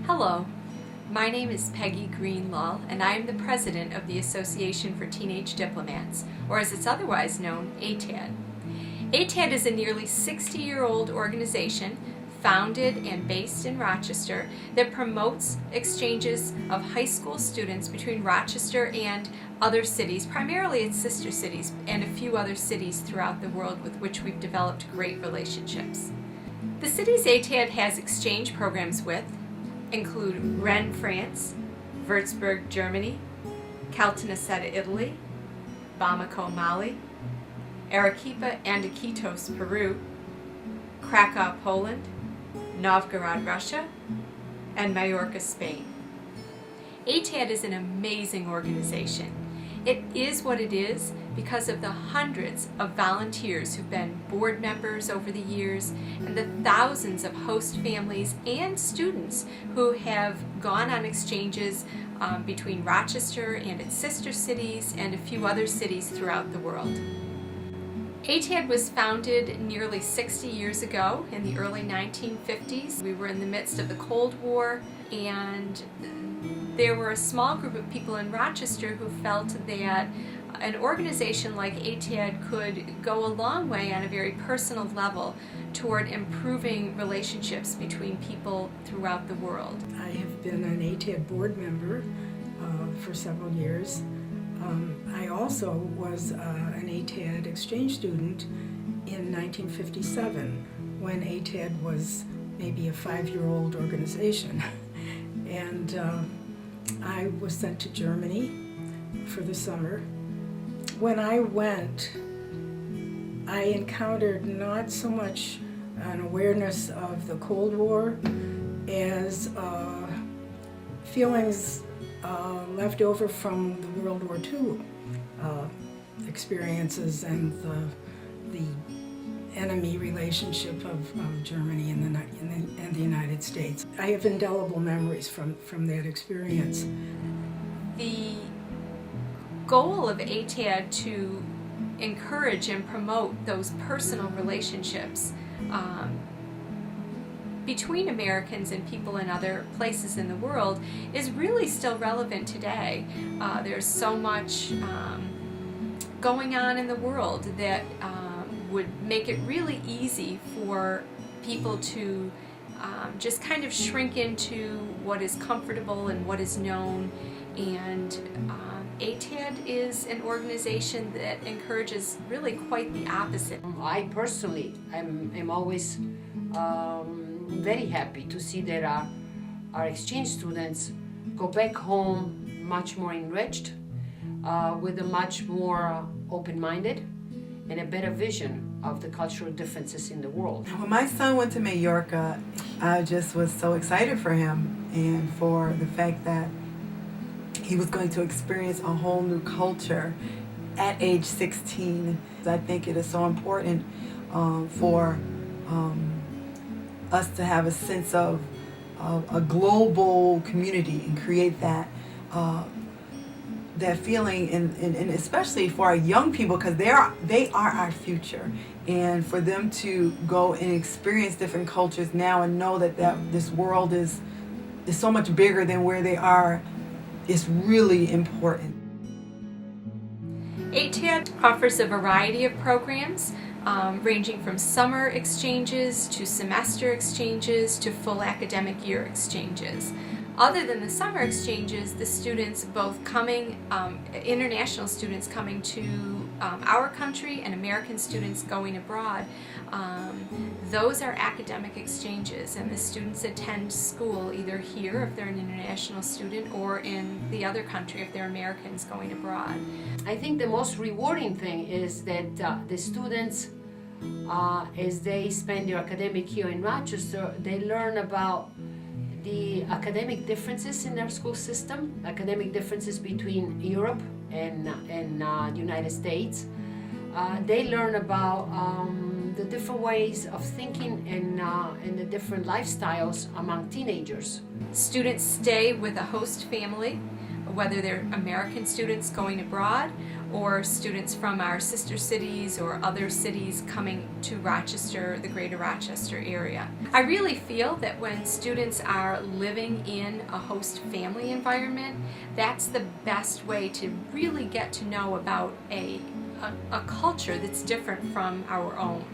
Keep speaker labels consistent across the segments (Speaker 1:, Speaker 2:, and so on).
Speaker 1: Hello, my name is Peggy Green Lull, and I am the president of the Association for Teenage Diplomats, or as it's otherwise known, ATAD. ATAD is a nearly 60-year-old organization founded and based in Rochester that promotes exchanges of high school students between Rochester and other cities, primarily its sister cities, and a few other cities throughout the world with which we've developed great relationships. The cities ATAD has exchange programs with include Rennes, France, Würzburg, Germany, Caltanissetta, Italy, Bamako, Mali, Arequipa and Iquitos, Peru, Krakow, Poland, Novgorod, Russia, and Mallorca, Spain. ATAD is an amazing organization. It is what it is because of the hundreds of volunteers who've been board members over the years and the thousands of host families and students who have gone on exchanges between Rochester and its sister cities and a few other cities throughout the world. ATAD was founded nearly 60 years ago in the early 1950s. We were in the midst of the Cold War, and there were a small group of people in Rochester who felt that an organization like ATAD could go a long way on a very personal level toward improving relationships between people throughout the world.
Speaker 2: I have been an ATAD board member for several years. I also was an ATAD exchange student in 1957 when ATAD was maybe a 5-year-old organization. And I was sent to Germany for the summer. When I went, I encountered not so much an awareness of the Cold War as feelings left over from the World War II experiences and the enemy relationship of Germany and the United States. I have indelible memories from that experience.
Speaker 1: The goal of ATAD to encourage and promote those personal relationships between Americans and people in other places in the world is really still relevant today. There's so much going on in the world that would make it really easy for people to just kind of shrink into what is comfortable and what is known. And ATAD is an organization that encourages really quite the opposite.
Speaker 3: I personally am always very happy to see that our exchange students go back home much more enriched, with a much more open-minded and a better vision of the cultural differences in the world.
Speaker 4: When my son went to Mallorca, I just was so excited for him and for the fact that he was going to experience a whole new culture at age 16. I think it is so important for us to have a sense of a global community and create that feeling, and especially for our young people, because they are our future, and for them to go and experience different cultures now and know that this world is so much bigger than where they are is really important.
Speaker 1: ATAD offers a variety of programs ranging from summer exchanges to semester exchanges to full academic year exchanges. Other than the summer exchanges, the students both coming, international students coming to our country and American students going abroad, those are academic exchanges, and the students attend school either here if they're an international student or in the other country if they're Americans going abroad.
Speaker 3: I think the most rewarding thing is that the students, as they spend their academic year in Rochester, they learn about the academic differences in our school system, academic differences between Europe and the United States. They learn about the different ways of thinking and the different lifestyles among teenagers.
Speaker 1: Students stay with a host family, whether they're American students going abroad or students from our sister cities or other cities coming to Rochester, the greater Rochester area. I really feel that when students are living in a host family environment, that's the best way to really get to know about a culture that's different from our own.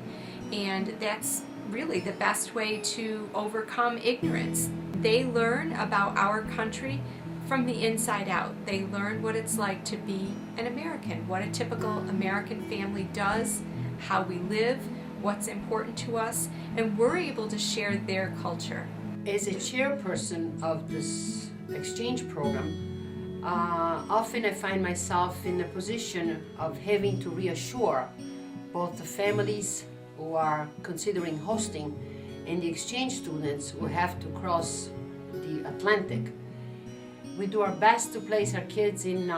Speaker 1: And that's really the best way to overcome ignorance. They learn about our country from the inside out. They learn what it's like to be an American, what a typical American family does, how we live, what's important to us, and we're able to share their culture.
Speaker 3: As a chairperson of this exchange program, often I find myself in a position of having to reassure both the families who are considering hosting and the exchange students who have to cross the Atlantic. We do our best to place our kids in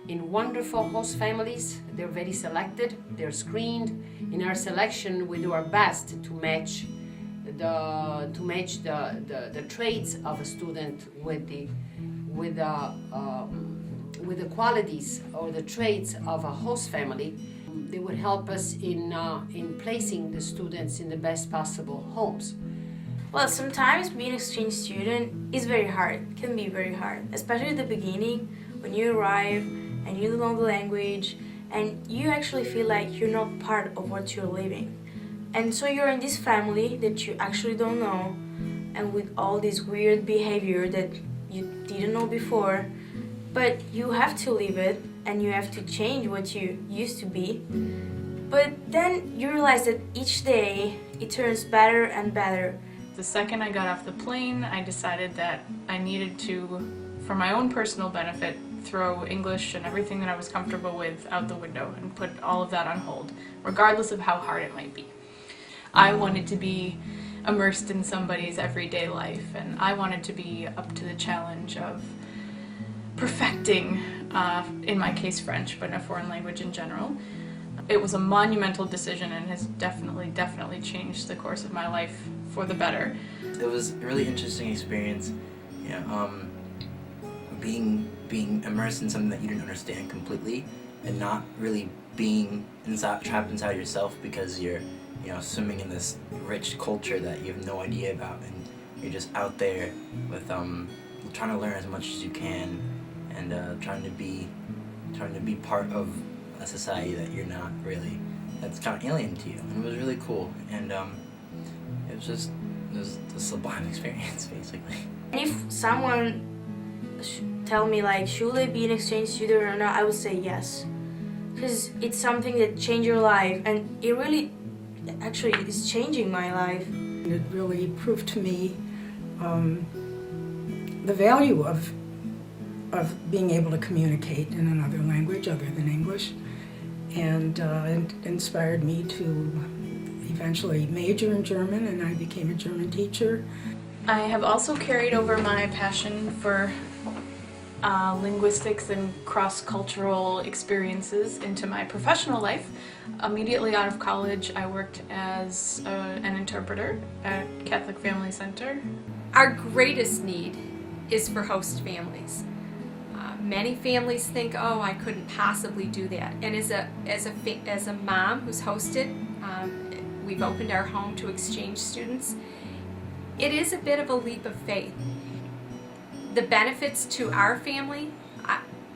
Speaker 3: wonderful host families. They're very selected, they're screened. In our selection, we do our best to match the traits of a student with the qualities or the traits of a host family. They would help us in placing the students in the best possible homes.
Speaker 5: Well, sometimes being an exchange student is very hard, can be very hard, especially at the beginning when you arrive and you don't know the language and you actually feel like you're not part of what you're living. And so you're in this family that you actually don't know, and with all this weird behavior that you didn't know before, but you have to live it and you have to change what you used to be. But then you realize that each day it turns better and better.
Speaker 6: The second I got off the plane, I decided that I needed to, for my own personal benefit, throw English and everything that I was comfortable with out the window and put all of that on hold, regardless of how hard it might be. I wanted to be immersed in somebody's everyday life, and I wanted to be up to the challenge of perfecting, in my case French, but in a foreign language in general. It was a monumental decision and has definitely changed the course of my life for the better.
Speaker 7: It was a really interesting experience, being immersed in something that you didn't understand completely, and not really being trapped inside yourself because you're swimming in this rich culture that you have no idea about, and you're just out there with trying to learn as much as you can, and trying to be part of a society that you're not really, that's kind of alien to you. And it was really cool, and it was a sublime experience, basically.
Speaker 5: And if someone tell me like, should I be an exchange student or not, I would say yes, because it's something that changed your life, and it really actually is changing my life.
Speaker 2: It really proved to me the value of being able to communicate in another language other than English, and it inspired me to eventually major in German, and I became a German teacher.
Speaker 6: I have also carried over my passion for linguistics and cross-cultural experiences into my professional life. Immediately out of college, I worked as an interpreter at Catholic Family Center.
Speaker 1: Our greatest need is for host families. Many families think, oh, I couldn't possibly do that. And as a mom who's hosted, we've opened our home to exchange students. It is a bit of a leap of faith. The benefits to our family,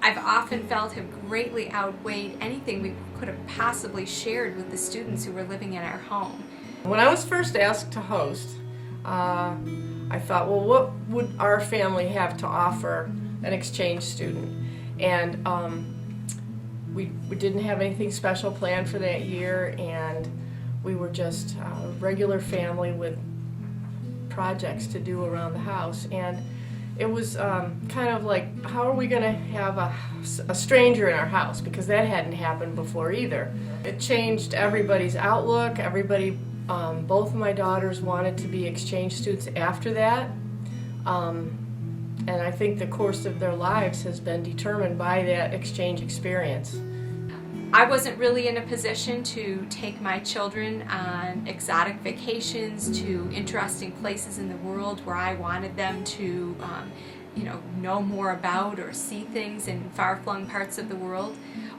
Speaker 1: I've often felt, have greatly outweighed anything we could have possibly shared with the students who were living in our home.
Speaker 8: When I was first asked to host, I thought, well, what would our family have to offer an exchange student? And we didn't have anything special planned for that year, and we were just a regular family with projects to do around the house. And it was kind of like, how are we going to have a stranger in our house? Because that hadn't happened before either. It changed everybody's outlook. Everybody, both of my daughters wanted to be exchange students after that. And I think the course of their lives has been determined by that exchange experience.
Speaker 1: I wasn't really in a position to take my children on exotic vacations to interesting places in the world where I wanted them to know more about or see things in far-flung parts of the world.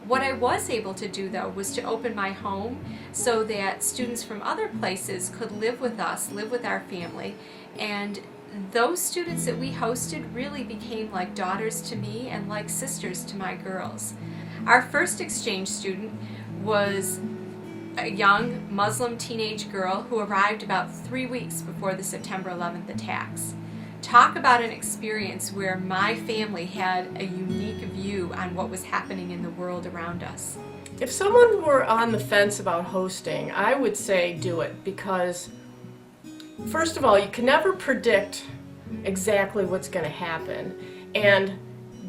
Speaker 1: What I was able to do, though, was to open my home so that students from other places could live with us, live with our family, and those students that we hosted really became like daughters to me and like sisters to my girls. Our first exchange student was a young Muslim teenage girl who arrived about 3 weeks before the September 11th attacks. Talk about an experience where my family had a unique view on what was happening in the world around us.
Speaker 8: If someone were on the fence about hosting, I would say do it, because first of all, you can never predict exactly what's going to happen, and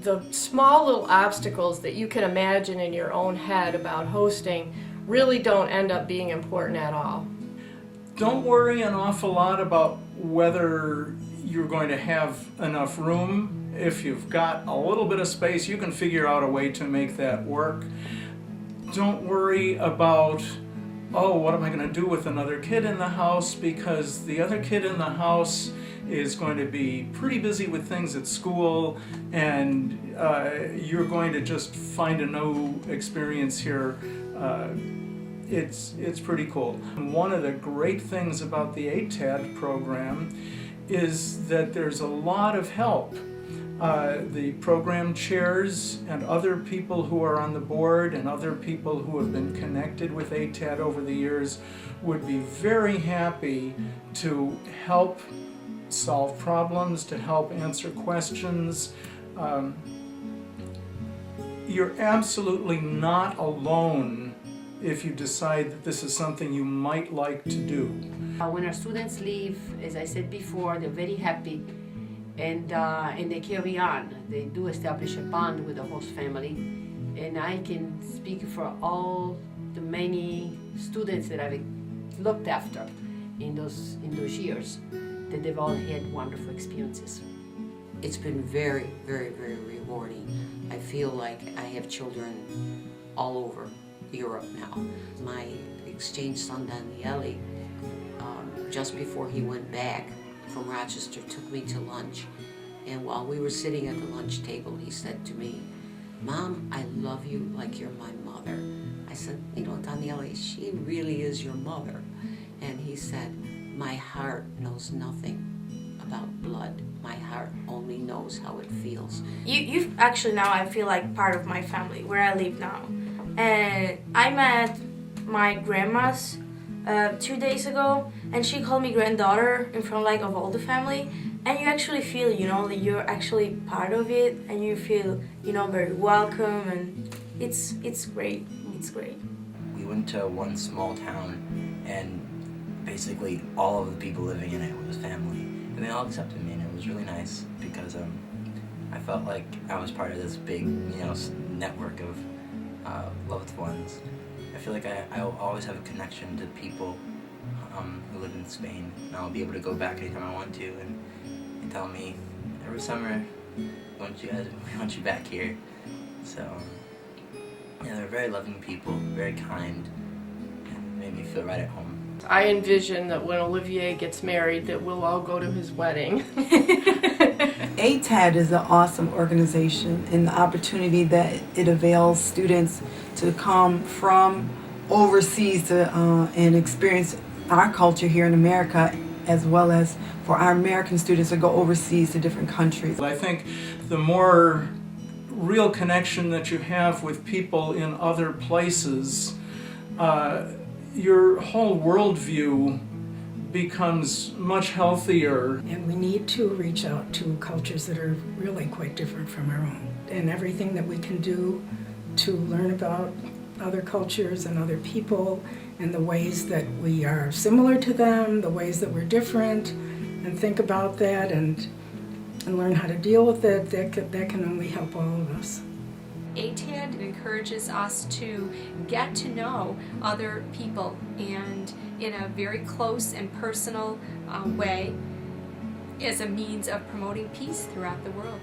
Speaker 8: the small little obstacles that you can imagine in your own head about hosting really don't end up being important at all.
Speaker 9: Don't worry an awful lot about whether you're going to have enough room. If you've got a little bit of space, you can figure out a way to make that work. Don't worry about, oh, what am I going to do with another kid in the house, because the other kid in the house is going to be pretty busy with things at school, and you're going to just find a new experience here. It's pretty cool. And one of the great things about the ATAD program is that there's a lot of help. The program chairs and other people who are on the board and other people who have been connected with ATAD over the years would be very happy to help solve problems, to help answer questions. You're absolutely not alone if you decide that this is something you might like to do.
Speaker 3: When our students leave, as I said before, they're very happy, and they carry on. They do establish a bond with the host family, and I can speak for all the many students that I've looked after in those years, that they've all had wonderful experiences.
Speaker 10: It's been very, very, very rewarding. I feel like I have children all over Europe now. My exchange son Daniele, just before he went back from Rochester, took me to lunch, and while we were sitting at the lunch table, he said to me, "Mom, I love you like you're my mother." I said, "You know, Daniele, she really is your mother." And he said, "My heart knows nothing about blood. My heart only knows how it feels."
Speaker 5: You've actually now I feel like part of my family where I live now. And I met my grandma's 2 days ago, and she called me granddaughter in front of all the family. And you actually feel, that you're actually part of it, and you feel, very welcome, and it's great. It's great.
Speaker 7: We went to one small town, and basically all of the people living in it was family, and they all accepted me, and it was really nice because I felt like I was part of this big, network of loved ones. I feel like I'll always have a connection to people who live in Spain, and I'll be able to go back anytime I want to, and they tell me every summer, we want you back here. So yeah, they're very loving people, very kind, and made me feel right at home.
Speaker 8: I envision that when Olivier gets married, that we'll all go to his wedding.
Speaker 4: ATAD is an awesome organization, and the opportunity that it avails students to come from overseas to and experience our culture here in America, as well as for our American students to go overseas to different countries.
Speaker 9: I think the more real connection that you have with people in other places, your whole worldview becomes much healthier.
Speaker 2: And we need to reach out to cultures that are really quite different from our own. And everything that we can do to learn about other cultures and other people and the ways that we are similar to them, the ways that we're different, and think about that and learn how to deal with it, that can only help all of us.
Speaker 1: ATAD encourages us to get to know other people, and in a very close and personal way, as a means of promoting peace throughout the world.